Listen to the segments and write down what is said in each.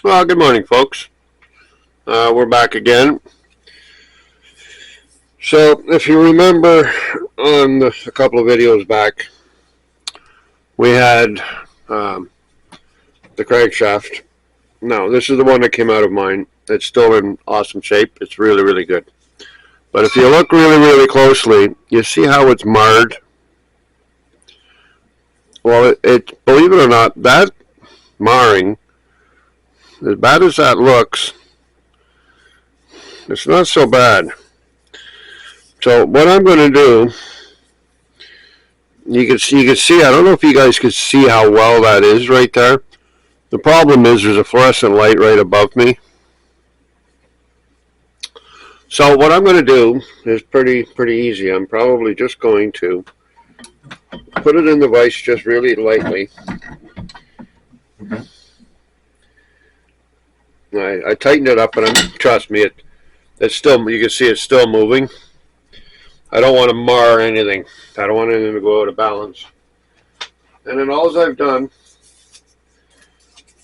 Well, good morning, folks. We're back again. So, if you remember on a couple of videos back, we had the crankshaft. No, this is the one that came out of mine. It's still in awesome shape. It's really, really good. But if you look really, really closely, you see how it's marred. Well, believe it or not, that marring, as bad as that looks, it's not so bad. So what I'm going to do, you can see, I don't know if you guys can see how well that is right there. The problem is there's a fluorescent light right above me. So what I'm going to do is pretty easy. I'm probably just going to put it in the vise just really lightly. I tightened it up, but trust me, it's still, you can see it's still moving. I don't want to mar anything. I don't want anything to go out of balance. And then all I've done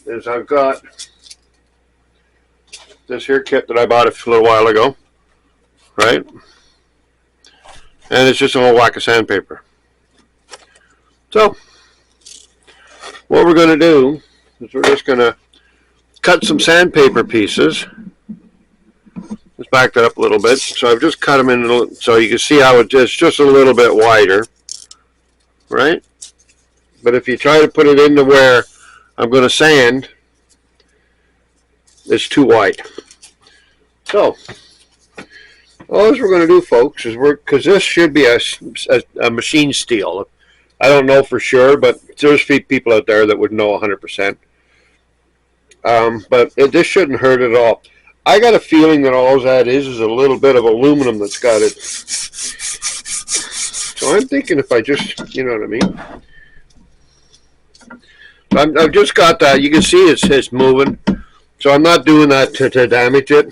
is I've got this here kit that I bought a little while ago, right? And it's just a whole whack of sandpaper. So what we're going to do is we're just going to cut some sandpaper pieces. Let's back that up a little bit. So I've just cut them in, so you can see how it's just a little bit wider, right? But if you try to put it into where I'm going to sand, it's too wide. So all we're going to do, folks, is because this should be a machine steel. I don't know for sure, but there's people out there that would know 100%. But this shouldn't hurt at all. I got a feeling that all that is a little bit of aluminum that's got it. So I'm thinking if I just, you know what I mean? I've just got that. You can see it's moving. So I'm not doing that to damage it.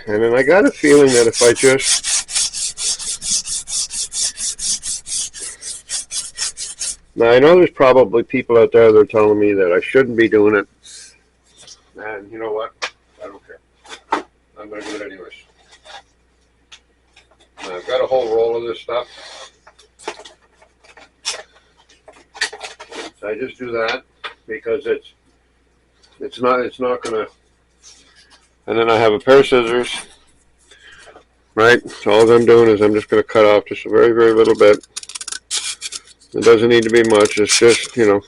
And then I got a feeling that if I just... Now, I know there's probably people out there that are telling me that I shouldn't be doing it. And you know what? I don't care. I'm going to do it anyways. Now, I've got a whole roll of this stuff. So I just do that because it's not going to... And then I have a pair of scissors. Right? So all I'm doing is I'm just going to cut off just a very, very little bit. It doesn't need to be much. It's just, you know,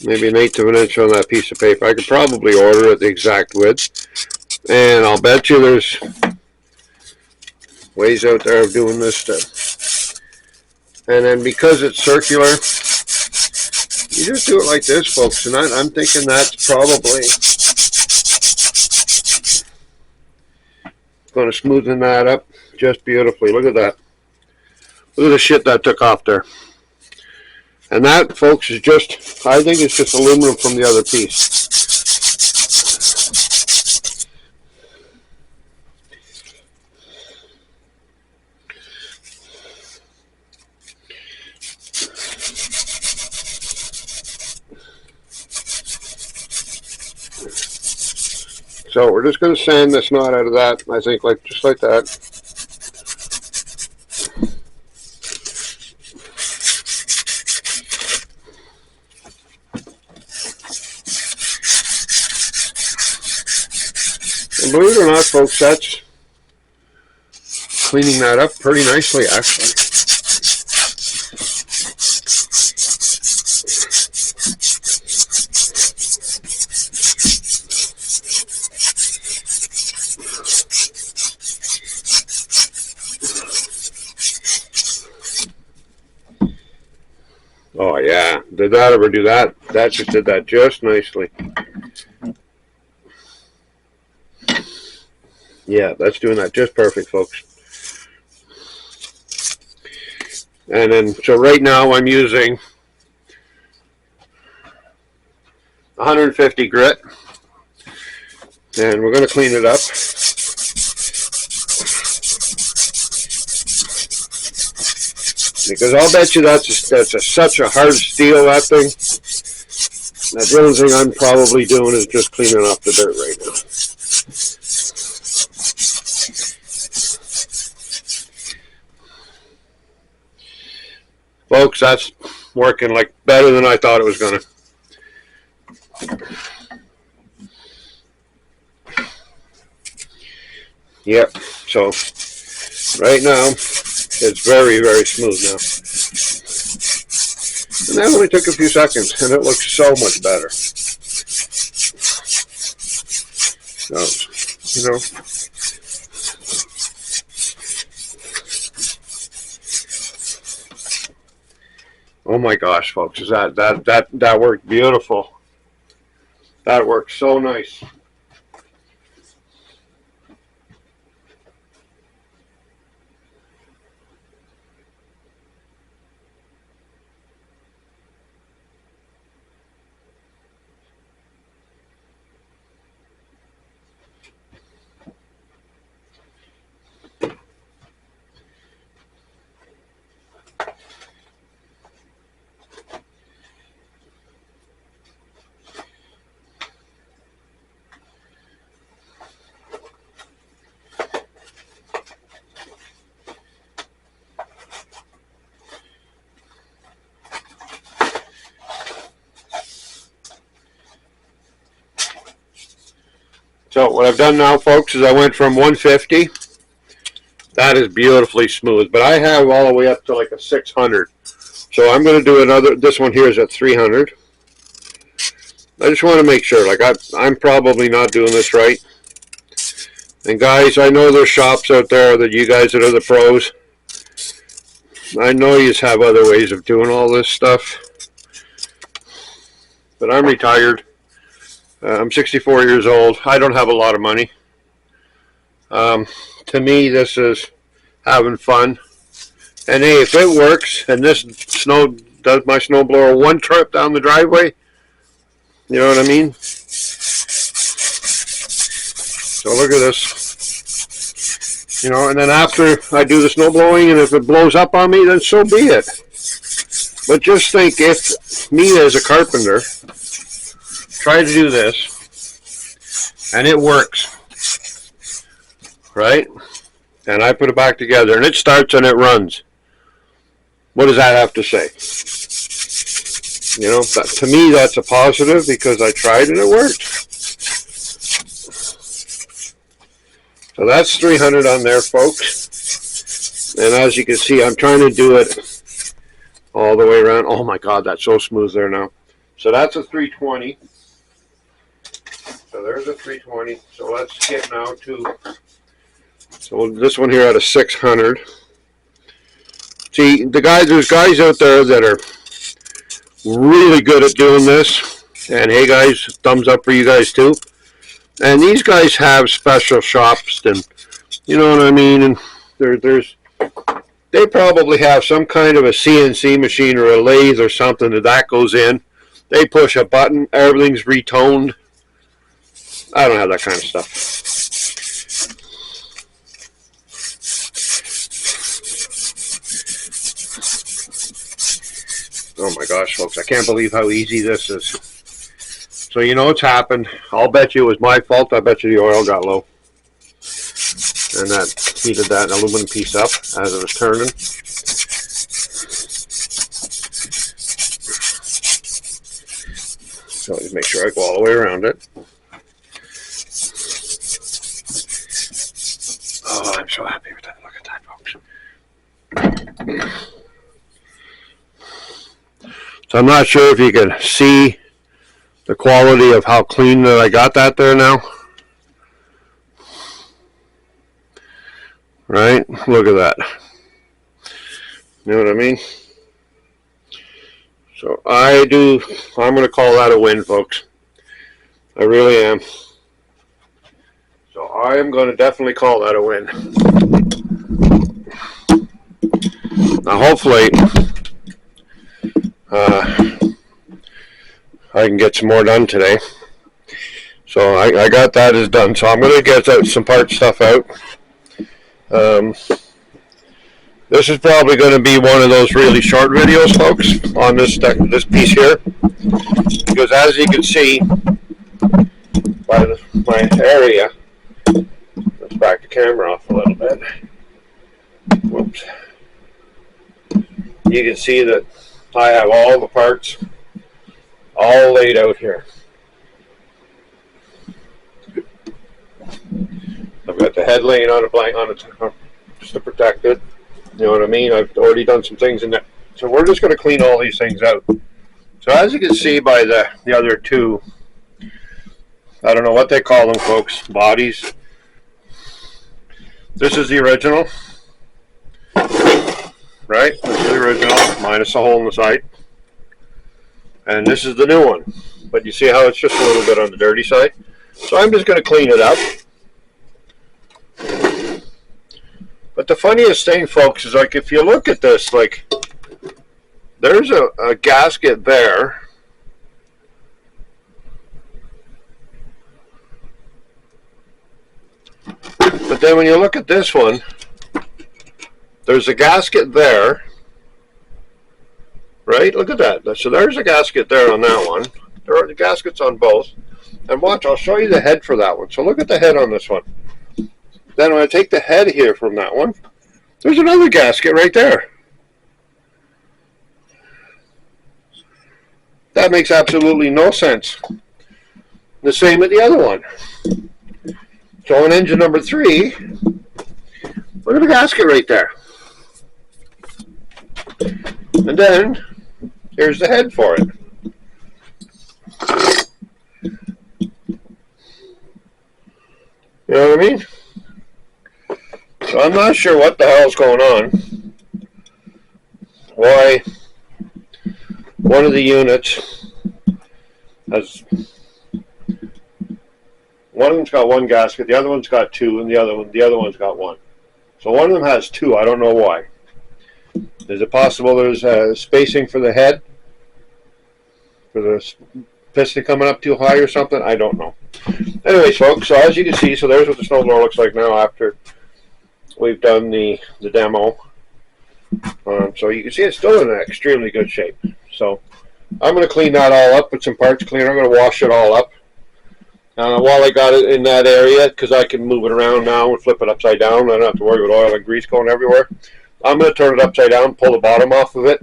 maybe 1/8 of an inch on that piece of paper. I could probably order it the exact width. And I'll bet you there's ways out there of doing this stuff. And then because it's circular, you just do it like this, folks. And I'm thinking that's probably going to smoothen that up just beautifully. Look at that. Look at the shit that took off there. And that, folks, is just, I think it's just aluminum from the other piece. So we're just going to sand this knot out of that, I think, just like that. And believe it or not, folks, that's cleaning that up pretty nicely, actually. Oh yeah, did that ever do that? That just did that just nicely. Yeah, that's doing that just perfect, folks. And then, so right now I'm using 150 grit. And we're going to clean it up. Because I'll bet you such a hard steel, that thing. That the only thing I'm probably doing is just cleaning off the dirt right now. Folks, that's working like better than I thought it was gonna. Yep, so right now it's very, very smooth now. And that only took a few seconds, and it looks so much better. So, you know. Oh my gosh, folks, that worked beautiful. That worked so nice. So what I've done now, folks, is I went from 150. That is beautifully smooth, but I have all the way up to like a 600. So I'm going to do another. This one here is at 300. I just want to make sure. Like I'm probably not doing this right. And guys, I know there's shops out there that you guys that are the pros. I know you have other ways of doing all this stuff. But I'm retired. I'm 64 years old. I don't have a lot of money. To me, this is having fun. And hey, if it works, and this does my snowblower one trip down the driveway, you know what I mean? So look at this. You know, and then after I do the snow blowing, and if it blows up on me, then so be it. But just think, if me as a carpenter try to do this, and it works, right? And I put it back together, and it starts and it runs. What does that have to say? You know, to me, that's a positive because I tried and it worked. So that's 300 on there, folks. And as you can see, I'm trying to do it all the way around. Oh my God, that's so smooth there now. So that's a 320. So there's a 320. So let's get now to, so this one here at a 600. See, there's guys out there that are really good at doing this. And hey guys, thumbs up for you guys too. And these guys have special shops, and you know what I mean. And they probably have some kind of a CNC machine or a lathe or something that goes in. They push a button, everything's retoned. I don't have that kind of stuff. Oh my gosh, folks, I can't believe how easy this is. So you know what's happened. I'll bet you it was my fault. I bet you the oil got low. And that heated that aluminum piece up as it was turning. So just make sure I go all the way around it. Oh, I'm so happy with that. Look at that, folks. So I'm not sure if you can see the quality of how clean that I got that there now. Right? Look at that. You know what I mean? So I'm going to call that a win, folks. I really am. So I am going to definitely call that a win. Now hopefully I can get some more done today. So I got that as done. So I'm going to get some part stuff out. This is probably going to be one of those really short videos, folks, on this piece here, because as you can see by my area, let's back the camera off a little bit. Whoops. You can see that I have all the parts all laid out here. I've got the head laying on a blank on it just to protect it. You know what I mean? I've already done some things in there. So we're just going to clean all these things out. So as you can see by the other two, I don't know what they call them, folks, bodies. This is the original. Right? This is the original, minus a hole in the side. And this is the new one. But you see how it's just a little bit on the dirty side? So I'm just going to clean it up. But the funniest thing, folks, is like if you look at this, like there's a gasket there. But then when you look at this one, there's a gasket there. Right? Look at that. So there's a gasket there on that one. There are the gaskets on both. And watch, I'll show you the head for that one. So look at the head on this one. Then when I take the head here from that one, there's another gasket right there. That makes absolutely no sense. The same with the other one. So on engine number 3, look at the gasket right there. And then here's the head for it. You know what I mean? So I'm not sure what the hell's going on. Why one of the units has, one of them's got one gasket, the other one's got 2, and the other one's got 1. So one of them has 2. I don't know why. Is it possible there's spacing for the head? For the piston coming up too high or something? I don't know. Anyways, folks, so as you can see, so there's what the snowblower looks like now after we've done the demo. So you can see it's still in extremely good shape. So I'm going to clean that all up with some parts cleaner. I'm going to wash it all up. While I got it in that area, because I can move it around now and flip it upside down. I don't have to worry about oil and grease going everywhere. I'm going to turn it upside down, pull the bottom off of it.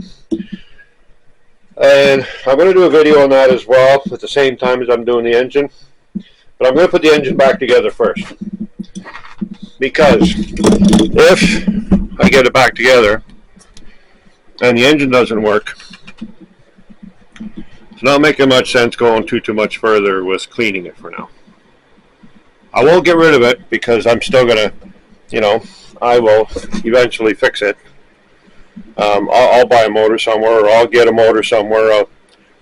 And I'm going to do a video on that as well at the same time as I'm doing the engine. But I'm going to put the engine back together first. Because if I get it back together and the engine doesn't work, it's not making much sense going too much further with cleaning it for now. I won't get rid of it because I'm still going to, you know, I will eventually fix it. I'll buy a motor somewhere, or I'll get a motor somewhere.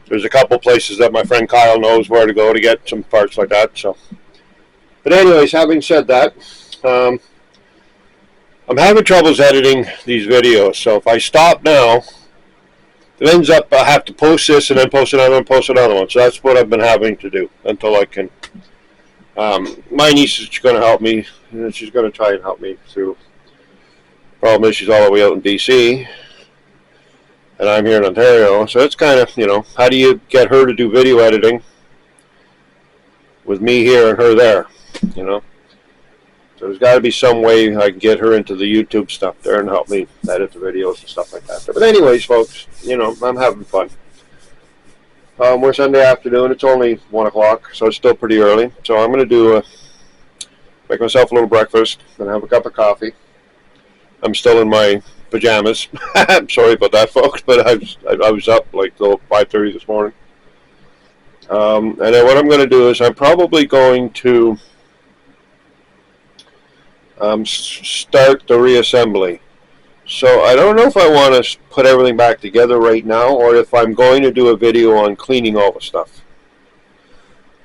There's a couple places that my friend Kyle knows where to go to get some parts like that. So, but anyways, having said that, I'm having troubles editing these videos. So if I stop now, it ends up I have to post this and then post another one, post another one. So that's what I've been having to do until I can. My niece is going to help me, and she's going to try and help me through. Problem is she's all the way out in BC, and I'm here in Ontario, so it's kind of, you know, how do you get her to do video editing with me here and her there, you know? So there's got to be some way I can get her into the YouTube stuff there and help me edit the videos and stuff like that. But anyways, folks, you know, I'm having fun. We're Sunday afternoon. It's only 1 o'clock, so it's still pretty early. So I'm going to make myself a little breakfast and have a cup of coffee. I'm still in my pajamas. I'm sorry about that, folks, but I was up like till 5:30 this morning. And then what I'm going to do is I'm probably going to start the reassembly. So I don't know if I want to put everything back together right now, or if I'm going to do a video on cleaning all the stuff.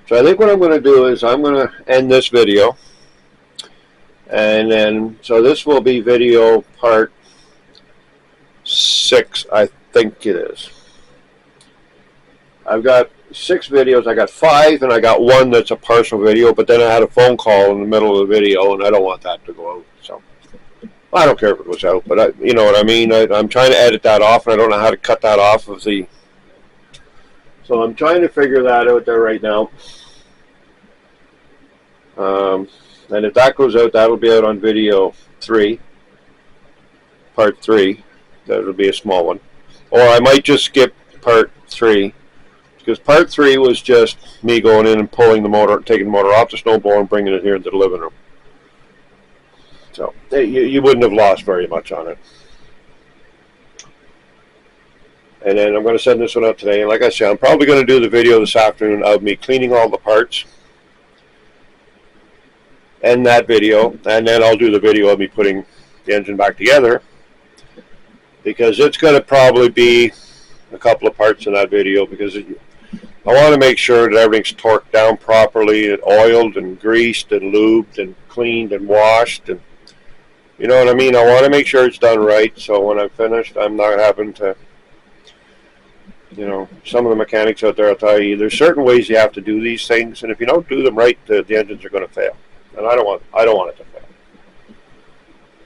So I think what I'm going to do is I'm going to end this video. And then, so this will be video part 6, I think it is. I've got 6 videos. I got 5, and I got 1 that's a partial video, but then I had a phone call in the middle of the video, and I don't want that to go out. So Well, I don't care if it was out, but you know what I mean. I'm trying to edit that off, and I don't know how to cut that off of the. So I'm trying to figure that out there right now. And if that goes out, that'll be out on video 3, part 3. That'll be a small one, or I might just skip part 3. Because part 3 was just me going in and pulling the motor, taking the motor off the snowblower and bringing it here into the living room. So you wouldn't have lost very much on it. And then I'm going to send this one out today. And like I said, I'm probably going to do the video this afternoon of me cleaning all the parts. And that video. And then I'll do the video of me putting the engine back together. Because it's going to probably be a couple of parts in that video. Because I want to make sure that everything's torqued down properly, and oiled and greased and lubed and cleaned and washed, and you know what I mean. I want to make sure it's done right, so when I'm finished, I'm not having to, you know, some of the mechanics out there will tell you there's certain ways you have to do these things, and if you don't do them right, the engines are going to fail, and I don't want it to fail.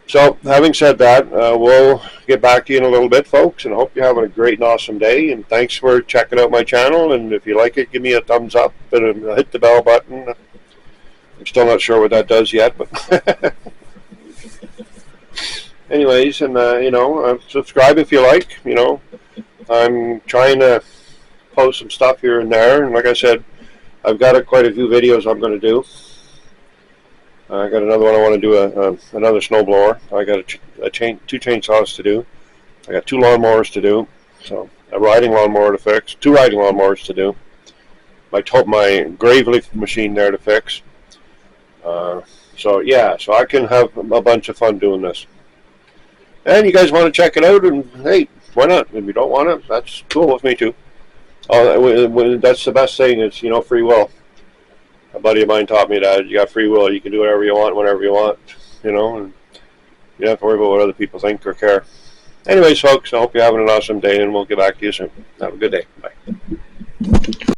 So, having said that, we'll get back to you in a little bit, folks, and I hope you're having a great and awesome day, and thanks for checking out my channel, and if you like it, give me a thumbs up, and hit the bell button. I'm still not sure what that does yet, but anyways, and, you know, subscribe if you like, you know. I'm trying to post some stuff here and there, and like I said, I've got quite a few videos I'm going to do. I got another one I want to do, another snowblower. I got two chainsaws to do. I got 2 lawnmowers to do. So a riding lawnmower to fix, 2 riding lawnmowers to do. My grave leaf machine there to fix. So yeah, so I can have a bunch of fun doing this. And you guys want to check it out, and hey, why not? If you don't want it, that's cool with me too. That's the best thing. It's, you know, free will. A buddy of mine taught me that you got free will. You can do whatever you want, whenever you want, you know, and you don't have to worry about what other people think or care. Anyways, folks, I hope you're having an awesome day, and we'll get back to you soon. Have a good day. Bye.